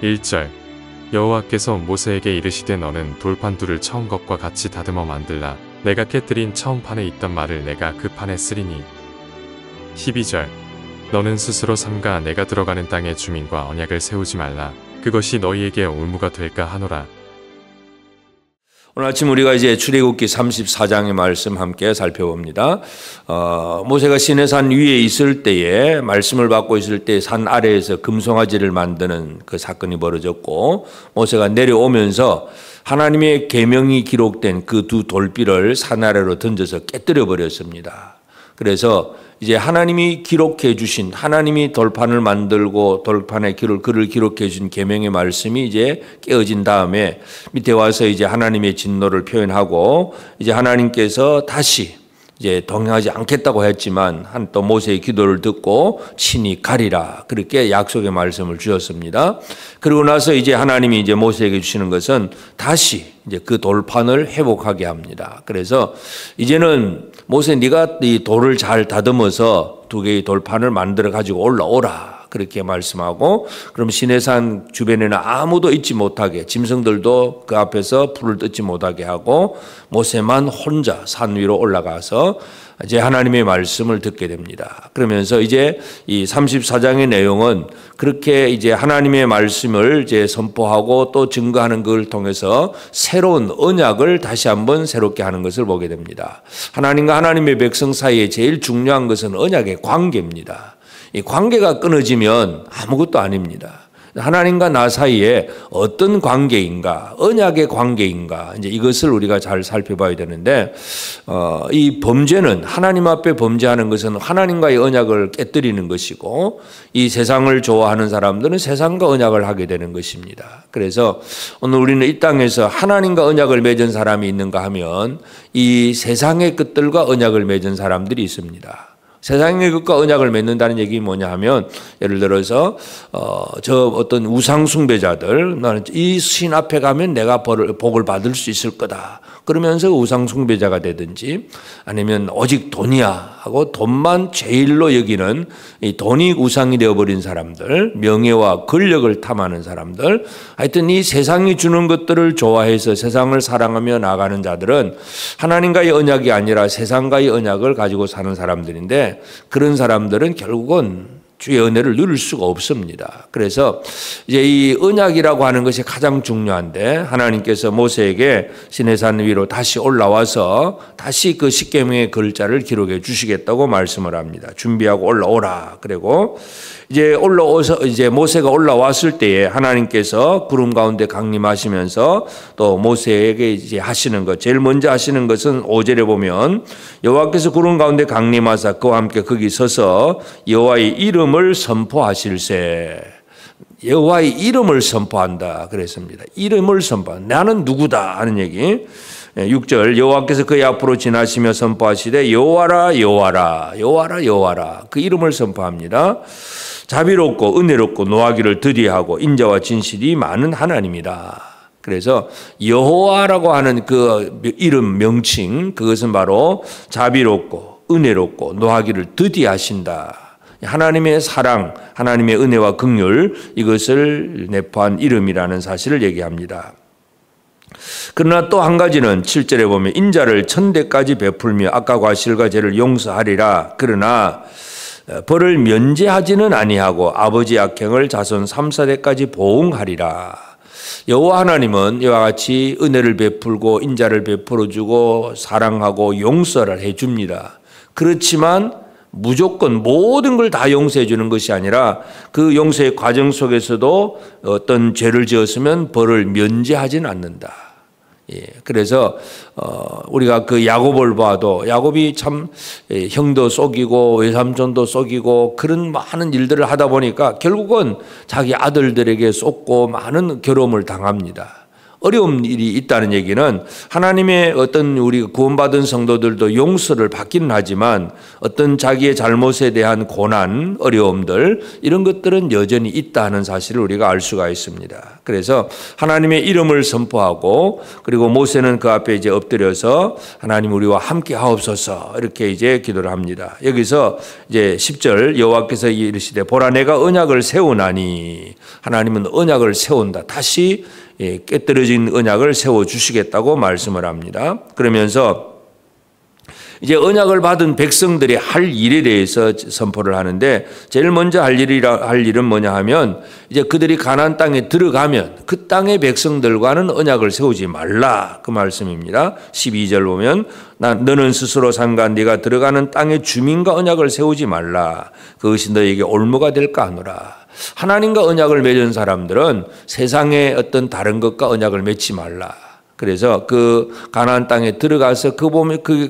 1절 여호와께서 모세에게 이르시되 너는 돌판 둘을 처음 것과 같이 다듬어 만들라. 내가 깨뜨린 처음 판에 있던 말을 내가 그 판에 쓰리니. 12절 너는 스스로 삼가 내가 들어가는 땅의 주민과 언약을 세우지 말라. 그것이 너희에게 올무가 될까 하노라. 오늘 아침 우리가 이제 출애굽기 34장의 말씀 함께 살펴봅니다. 모세가 시내산 위에 있을 때에 말씀을 받고 있을 때 산 아래에서 금송아지를 만드는 그 사건이 벌어졌고, 모세가 내려오면서 하나님의 계명이 기록된 그 두 돌비를 산 아래로 던져서 깨뜨려 버렸습니다. 그래서 이제 하나님이 기록해 주신, 하나님이 돌판을 만들고 돌판에 글을 기록해 주신 계명의 말씀이 이제 깨어진 다음에 밑에 와서 이제 하나님의 진노를 표현하고, 이제 하나님께서 다시 이제 동행하지 않겠다고 했지만 또 모세의 기도를 듣고 친히 가리라, 그렇게 약속의 말씀을 주셨습니다. 그리고 나서 이제 하나님이 이제 모세에게 주시는 것은 다시 이제 그 돌판을 회복하게 합니다. 그래서 이제는 모세, 네가 이 돌을 잘 다듬어서 두 개의 돌판을 만들어 가지고 올라오라, 그렇게 말씀하고, 그럼 시내산 주변에는 아무도 있지 못하게, 짐승들도 그 앞에서 풀을 뜯지 못하게 하고 모세만 혼자 산 위로 올라가서 이제 하나님의 말씀을 듣게 됩니다. 그러면서 이제 이 34장의 내용은 그렇게 이제 하나님의 말씀을 이제 선포하고 또 증거하는 것을 통해서 새로운 언약을 다시 한번 새롭게 하는 것을 보게 됩니다. 하나님과 하나님의 백성 사이에 제일 중요한 것은 언약의 관계입니다. 이 관계가 끊어지면 아무것도 아닙니다. 하나님과 나 사이에 어떤 관계인가, 언약의 관계인가, 이제 이것을 우리가 잘 살펴봐야 되는데, 이 범죄는, 하나님 앞에 범죄하는 것은 하나님과의 언약을 깨뜨리는 것이고, 이 세상을 좋아하는 사람들은 세상과 언약을 하게 되는 것입니다. 그래서 오늘 우리는 이 땅에서 하나님과 언약을 맺은 사람이 있는가 하면 이 세상의 것들과 언약을 맺은 사람들이 있습니다. 세상의 것과 언약을 맺는다는 얘기 뭐냐 하면, 예를 들어서 저 어떤 우상 숭배자들, 나는 이 신 앞에 가면 내가 복을 받을 수 있을 거다, 그러면서 우상 숭배자가 되든지, 아니면 오직 돈이야 하고 돈만 제일로 여기는, 이 돈이 우상이 되어버린 사람들, 명예와 권력을 탐하는 사람들, 하여튼 이 세상이 주는 것들을 좋아해서 세상을 사랑하며 나가는 자들은 하나님과의 언약이 아니라 세상과의 언약을 가지고 사는 사람들인데, 그런 사람들은 결국은 주의 은혜를 누릴 수가 없습니다. 그래서 이제 이 언약이라고 하는 것이 가장 중요한데, 하나님께서 모세에게 시내산 위로 다시 올라와서 다시 그 십계명의 글자를 기록해 주시겠다고 말씀을 합니다. 준비하고 올라오라. 그리고 이제 올라와서, 이제 모세가 올라왔을 때에 하나님께서 구름 가운데 강림하시면서 또 모세에게 이제 하시는 것, 제일 먼저 하시는 것은 5절에 보면 여호와께서 구름 가운데 강림하사 그와 함께 거기 서서 여호와의 이름을 선포하실세. 여호와의 이름을 선포한다 그랬습니다. 이름을 선포한다. 나는 누구다 하는 얘기. 6절 여호와께서 그의 앞으로 지나시며 선포하시되 여호와라 여호와라 여호와라 여호와라, 그 이름을 선포합니다. 자비롭고 은혜롭고 노하기를 더디하고 인자와 진실이 많은 하나님이다. 그래서 여호와라고 하는 그 이름 명칭, 그것은 바로 자비롭고 은혜롭고 노하기를 더디하신다. 하나님의 사랑, 하나님의 은혜와 긍휼, 이것을 내포한 이름이라는 사실을 얘기합니다. 그러나 또 한 가지는 7절에 보면 인자를 1000대까지 베풀며 악과 과실과 죄를 용서하리라. 그러나 벌을 면제하지는 아니하고 아버지 악행을 자손 3, 4대까지 보응하리라. 여호와 하나님은 이와 같이 은혜를 베풀고 인자를 베풀어 주고 사랑하고 용서를 해줍니다. 그렇지만 무조건 모든 걸 다 용서해 주는 것이 아니라 그 용서의 과정 속에서도 어떤 죄를 지었으면 벌을 면제하지는 않는다. 예, 그래서 우리가 그 야곱을 봐도 야곱이 참 형도 속이고 외삼촌도 속이고 그런 많은 일들을 하다 보니까 결국은 자기 아들들에게 속고 많은 괴로움을 당합니다. 어려운 일이 있다는 얘기는 하나님의 어떤 우리 구원받은 성도들도 용서를 받기는 하지만 어떤 자기의 잘못에 대한 고난, 어려움들 이런 것들은 여전히 있다는 사실을 우리가 알 수가 있습니다. 그래서 하나님의 이름을 선포하고 그리고 모세는 그 앞에 이제 엎드려서 하나님 우리와 함께 하옵소서 이렇게 이제 기도를 합니다. 여기서 이제 10절 여호와께서 이르시되 보라 내가 언약을 세우나니 하나님은 언약을 세운다. 다시 깨뜨려진 언약을 세워주시겠다고 말씀을 합니다. 그러면서 이제 언약을 받은 백성들이 할 일에 대해서 선포를 하는데 제일 먼저 할 일은 뭐냐 하면 이제 그들이 가나안 땅에 들어가면 그 땅의 백성들과는 언약을 세우지 말라 그 말씀입니다. 12절 보면 너는 스스로 삼가 네가 들어가는 땅의 주민과 언약을 세우지 말라. 그것이 너에게 올무가 될까 하노라. 하나님과 언약을 맺은 사람들은 세상의 어떤 다른 것과 언약을 맺지 말라. 그래서 그 가나안 땅에 들어가서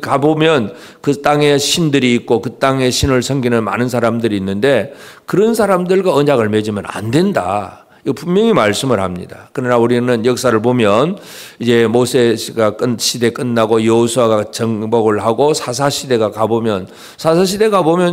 가보면 그 땅에 신들이 있고 그 땅에 신을 섬기는 많은 사람들이 있는데 그런 사람들과 언약을 맺으면 안 된다. 이거 분명히 말씀을 합니다. 그러나 우리는 역사를 보면 이제 모세가 시대 끝나고 여호수아가 정복을 하고 사사시대가 가보면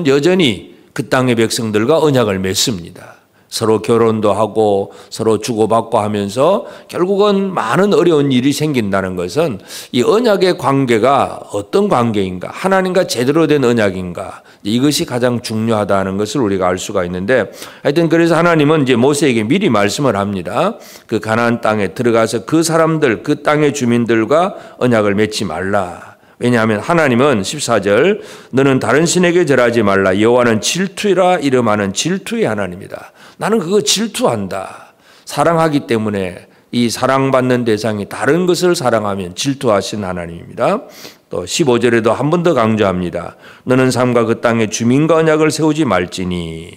여전히 그 땅의 백성들과 언약을 맺습니다. 서로 결혼도 하고 서로 주고받고 하면서 결국은 많은 어려운 일이 생긴다는 것은 이 언약의 관계가 어떤 관계인가, 하나님과 제대로 된 언약인가, 이것이 가장 중요하다는 것을 우리가 알 수가 있는데 하여튼 그래서 하나님은 이제 모세에게 미리 말씀을 합니다. 그 가나안 땅에 들어가서 그 사람들, 그 땅의 주민들과 언약을 맺지 말라. 왜냐하면 하나님은 14절 너는 다른 신에게 절하지 말라. 여호와는 질투라 이름하는 질투의 하나님이다. 나는 그거 질투한다. 사랑하기 때문에 이 사랑받는 대상이 다른 것을 사랑하면 질투하신 하나님입니다. 또 15절에도 한 번 더 강조합니다. 너는 삶과 그 땅의 주민과 언약을 세우지 말지니.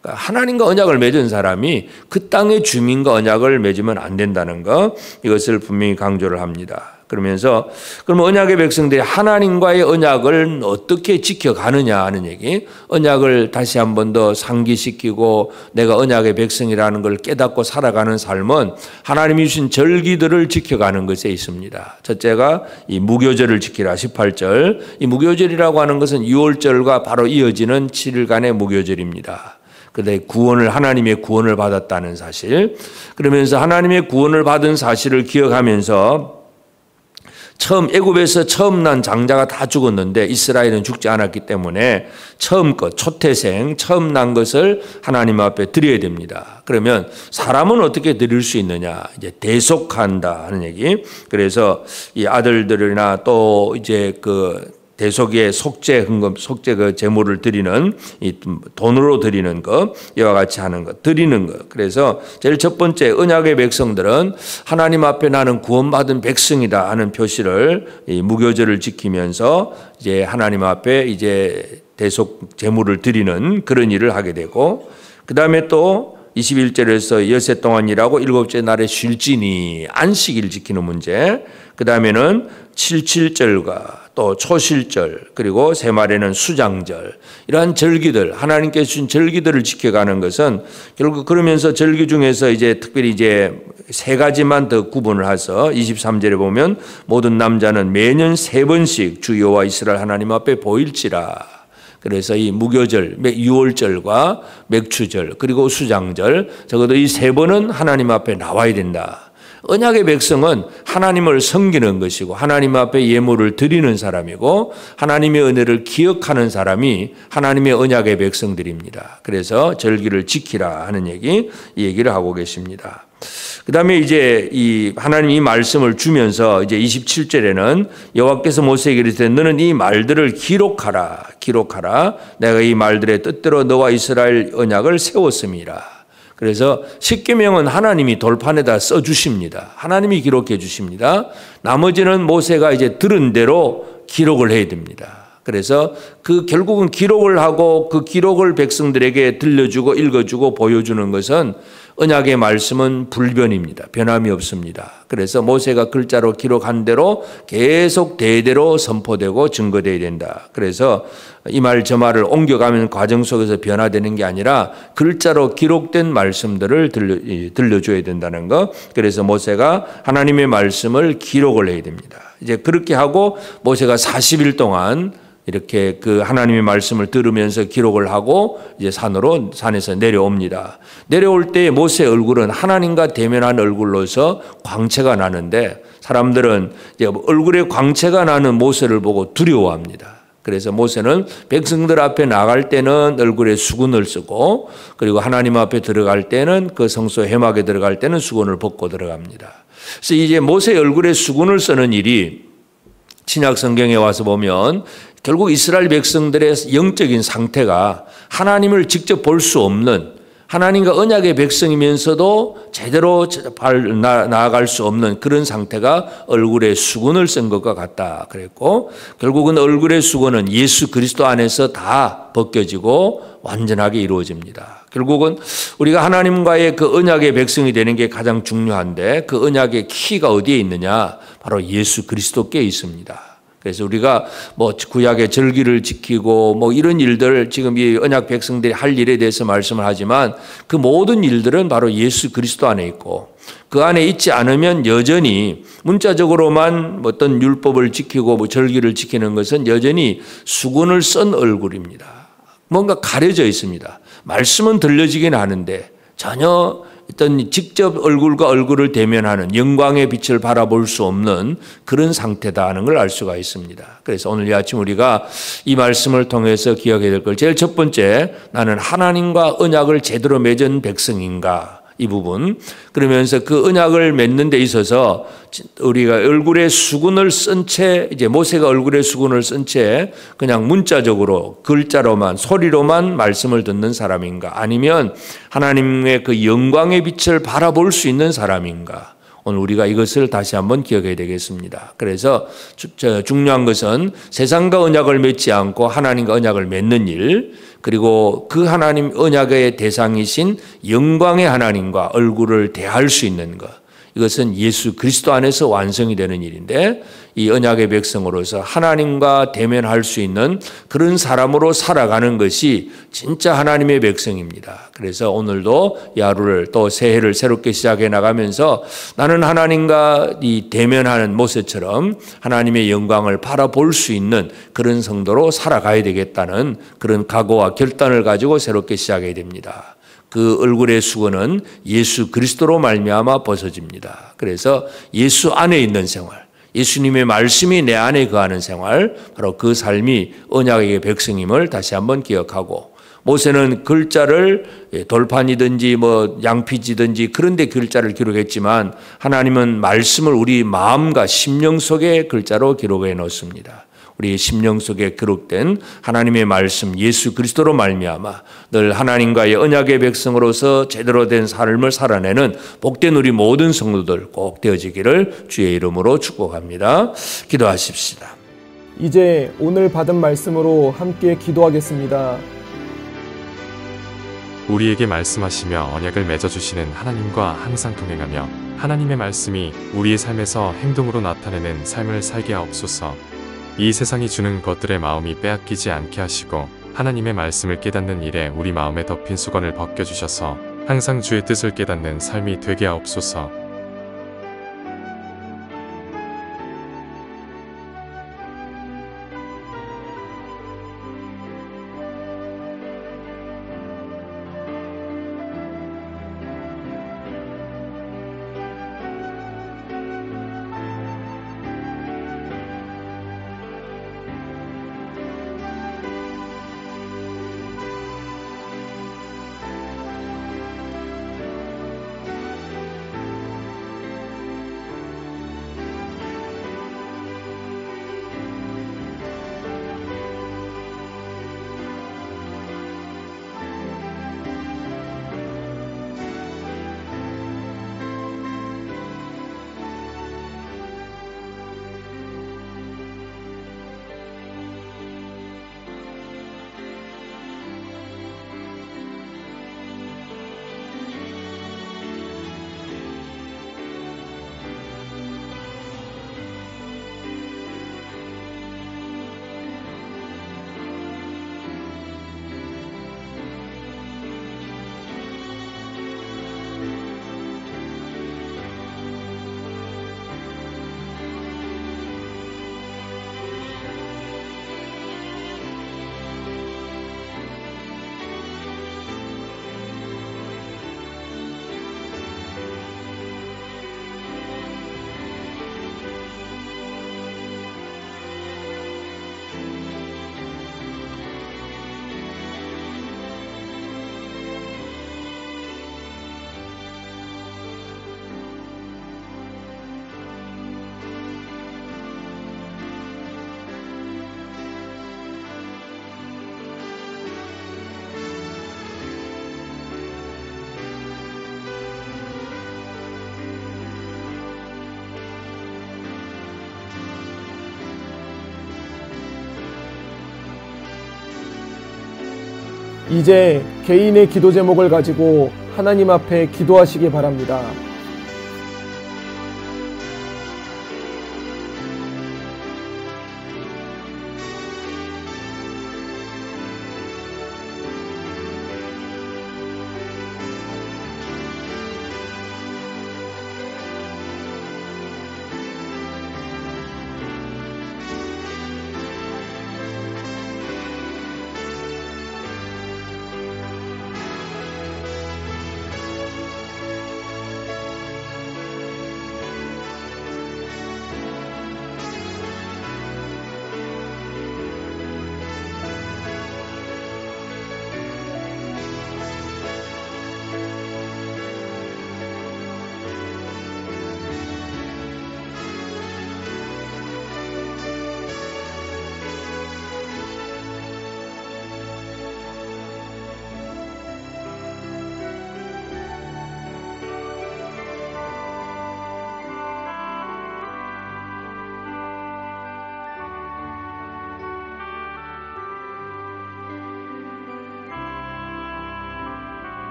그러니까 하나님과 언약을 맺은 사람이 그 땅의 주민과 언약을 맺으면 안 된다는 것, 이것을 분명히 강조를 합니다. 그러면서 그럼 언약의 백성들이 하나님과의 언약을 어떻게 지켜가느냐 하는 얘기, 언약을 다시 한 번 더 상기시키고 내가 언약의 백성이라는 걸 깨닫고 살아가는 삶은 하나님이 주신 절기들을 지켜가는 것에 있습니다. 첫째가 이 무교절을 지키라 18절. 이 무교절이라고 하는 것은 6월절과 바로 이어지는 7일간의 무교절입니다. 그런데 하나님의 구원을 받았다는 사실, 그러면서 하나님의 구원을 받은 사실을 기억하면서 애굽에서 처음 난 장자가 다 죽었는데 이스라엘은 죽지 않았기 때문에 처음 것, 초태생, 처음 난 것을 하나님 앞에 드려야 됩니다. 그러면 사람은 어떻게 드릴 수 있느냐? 이제 대속한다 하는 얘기. 그래서 이 아들들이나 또 이제 대속의 속죄 그 제물을 드리는 이 돈으로 드리는 것, 이와 같이 하는 것, 드리는 것. 그래서 제일 첫 번째 언약의 백성들은 하나님 앞에 나는 구원받은 백성이다 하는 표시를 이 무교절을 지키면서 이제 하나님 앞에 이제 대속 제물을 드리는 그런 일을 하게 되고, 그 다음에 또 21절에서 엿새 동안 일하고 일곱째 날에 쉴지니 안식일 지키는 문제. 그 다음에는 77절과 또 초실절 그리고 새말에는 수장절, 이러한 절기들, 하나님께서 주신 절기들을 지켜가는 것은 결국 그러면서 절기 중에서 이제 특별히 이제 세 가지만 더 구분을 해서 23절에 보면 모든 남자는 매년 3번씩 주 여호와 이스라엘 하나님 앞에 보일지라. 그래서 이 무교절, 유월절과 맥추절 그리고 수장절, 적어도 이 3번은 하나님 앞에 나와야 된다. 언약의 백성은 하나님을 섬기는 것이고 하나님 앞에 예물을 드리는 사람이고 하나님의 은혜를 기억하는 사람이 하나님의 언약의 백성들입니다. 그래서 절기를 지키라 하는 이 얘기를 하고 계십니다. 그 다음에 이제 하나님이 말씀을 주면서 이제 27절에는 여호와께서 모세에게 이르시되 너는 이 말들을 기록하라. 내가 이 말들의 뜻대로 너와 이스라엘 언약을 세웠음이라. 그래서 십계명은 하나님이 돌판에다 써주십니다. 하나님이 기록해 주십니다. 나머지는 모세가 이제 들은 대로 기록을 해야 됩니다. 그래서 결국은 기록을 하고 그 기록을 백성들에게 들려주고 읽어주고 보여주는 것은 언약의 말씀은 불변입니다. 변함이 없습니다. 그래서 모세가 글자로 기록한 대로 계속 대대로 선포되고 증거되어야 된다. 그래서 이 말 저 말을 옮겨가는 과정 속에서 변화되는 게 아니라 글자로 기록된 말씀들을 들려줘야 된다는 것. 그래서 모세가 하나님의 말씀을 기록을 해야 됩니다. 이제 그렇게 하고 모세가 40일 동안 이렇게 그 하나님의 말씀을 들으면서 기록을 하고 이제 산에서 내려옵니다. 내려올 때 모세의 얼굴은 하나님과 대면한 얼굴로서 광채가 나는데 사람들은 이제 얼굴에 광채가 나는 모세를 보고 두려워합니다. 그래서 모세는 백성들 앞에 나갈 때는 얼굴에 수건을 쓰고 그리고 하나님 앞에 들어갈 때는 그 성소 회막에 들어갈 때는 수건을 벗고 들어갑니다. 그래서 이제 모세의 얼굴에 수건을 쓰는 일이 신약 성경에 와서 보면 결국 이스라엘 백성들의 영적인 상태가 하나님을 직접 볼 수 없는 하나님과 언약의 백성이면서도 제대로 나아갈 수 없는 그런 상태가 얼굴에 수건을 쓴 것과 같다 그랬고 결국은 얼굴의 수건은 예수 그리스도 안에서 다 벗겨지고 완전하게 이루어집니다. 결국은 우리가 하나님과의 그 언약의 백성이 되는 게 가장 중요한데 그 언약의 키가 어디에 있느냐? 바로 예수 그리스도께 있습니다. 그래서 우리가 뭐 구약의 절기를 지키고 뭐 이런 일들 지금 이 언약 백성들이 할 일에 대해서 말씀을 하지만 그 모든 일들은 바로 예수 그리스도 안에 있고 그 안에 있지 않으면 여전히 문자적으로만 어떤 율법을 지키고 뭐 절기를 지키는 것은 여전히 수건을 쓴 얼굴입니다. 뭔가 가려져 있습니다. 말씀은 들려지긴 하는데 전혀 어떤 직접 얼굴과 얼굴을 대면하는 영광의 빛을 바라볼 수 없는 그런 상태다 하는 걸 알 수가 있습니다. 그래서 오늘 이 아침 우리가 이 말씀을 통해서 기억해야 될 걸 제일 첫 번째 나는 하나님과 언약을 제대로 맺은 백성인가 이 부분 그러면서 그 언약을 맺는 데 있어서 우리가 얼굴에 수건을 쓴 채 이제 모세가 얼굴에 수건을 쓴 채 그냥 문자적으로 글자로만 소리로만 말씀을 듣는 사람인가 아니면 하나님의 그 영광의 빛을 바라볼 수 있는 사람인가 오늘 우리가 이것을 다시 한번 기억해야 되겠습니다. 그래서 중요한 것은 세상과 언약을 맺지 않고 하나님과 언약을 맺는 일 그리고 그 하나님 언약의 대상이신 영광의 하나님과 얼굴을 대할 수 있는 것 이것은 예수 그리스도 안에서 완성이 되는 일인데 이 언약의 백성으로서 하나님과 대면할 수 있는 그런 사람으로 살아가는 것이 진짜 하나님의 백성입니다. 그래서 오늘도 이 하루를 또 새해를 새롭게 시작해 나가면서 나는 하나님과 이 대면하는 모세처럼 하나님의 영광을 바라볼 수 있는 그런 성도로 살아가야 되겠다는 그런 각오와 결단을 가지고 새롭게 시작해야 됩니다. 그 얼굴의 수건은 예수 그리스도로 말미암아 벗어집니다. 그래서 예수 안에 있는 생활, 예수님의 말씀이 내 안에 거하는 생활, 바로 그 삶이 언약의 백성임을 다시 한번 기억하고 모세는 글자를 돌판이든지 뭐 양피지든지 그런 데 글자를 기록했지만 하나님은 말씀을 우리 마음과 심령 속에 글자로 기록해 놓습니다. 우리 심령 속에 기록된 하나님의 말씀 예수 그리스도로 말미암아 늘 하나님과의 언약의 백성으로서 제대로 된 삶을 살아내는 복된 우리 모든 성도들 꼭 되어지기를 주의 이름으로 축복합니다. 기도하십시다. 이제 오늘 받은 말씀으로 함께 기도하겠습니다. 우리에게 말씀하시며 언약을 맺어주시는 하나님과 항상 동행하며 하나님의 말씀이 우리의 삶에서 행동으로 나타내는 삶을 살게 하옵소서. 이 세상이 주는 것들의 마음이 빼앗기지 않게 하시고 하나님의 말씀을 깨닫는 일에 우리 마음에 덮인 수건을 벗겨주셔서 항상 주의 뜻을 깨닫는 삶이 되게 하옵소서. 이제 개인의 기도 제목을 가지고 하나님 앞에 기도하시기 바랍니다.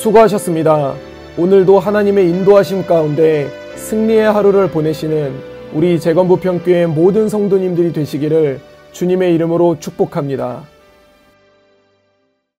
수고하셨습니다. 오늘도 하나님의 인도하심 가운데 승리의 하루를 보내시는 우리 재건부평교회 모든 성도님들이 되시기를 주님의 이름으로 축복합니다.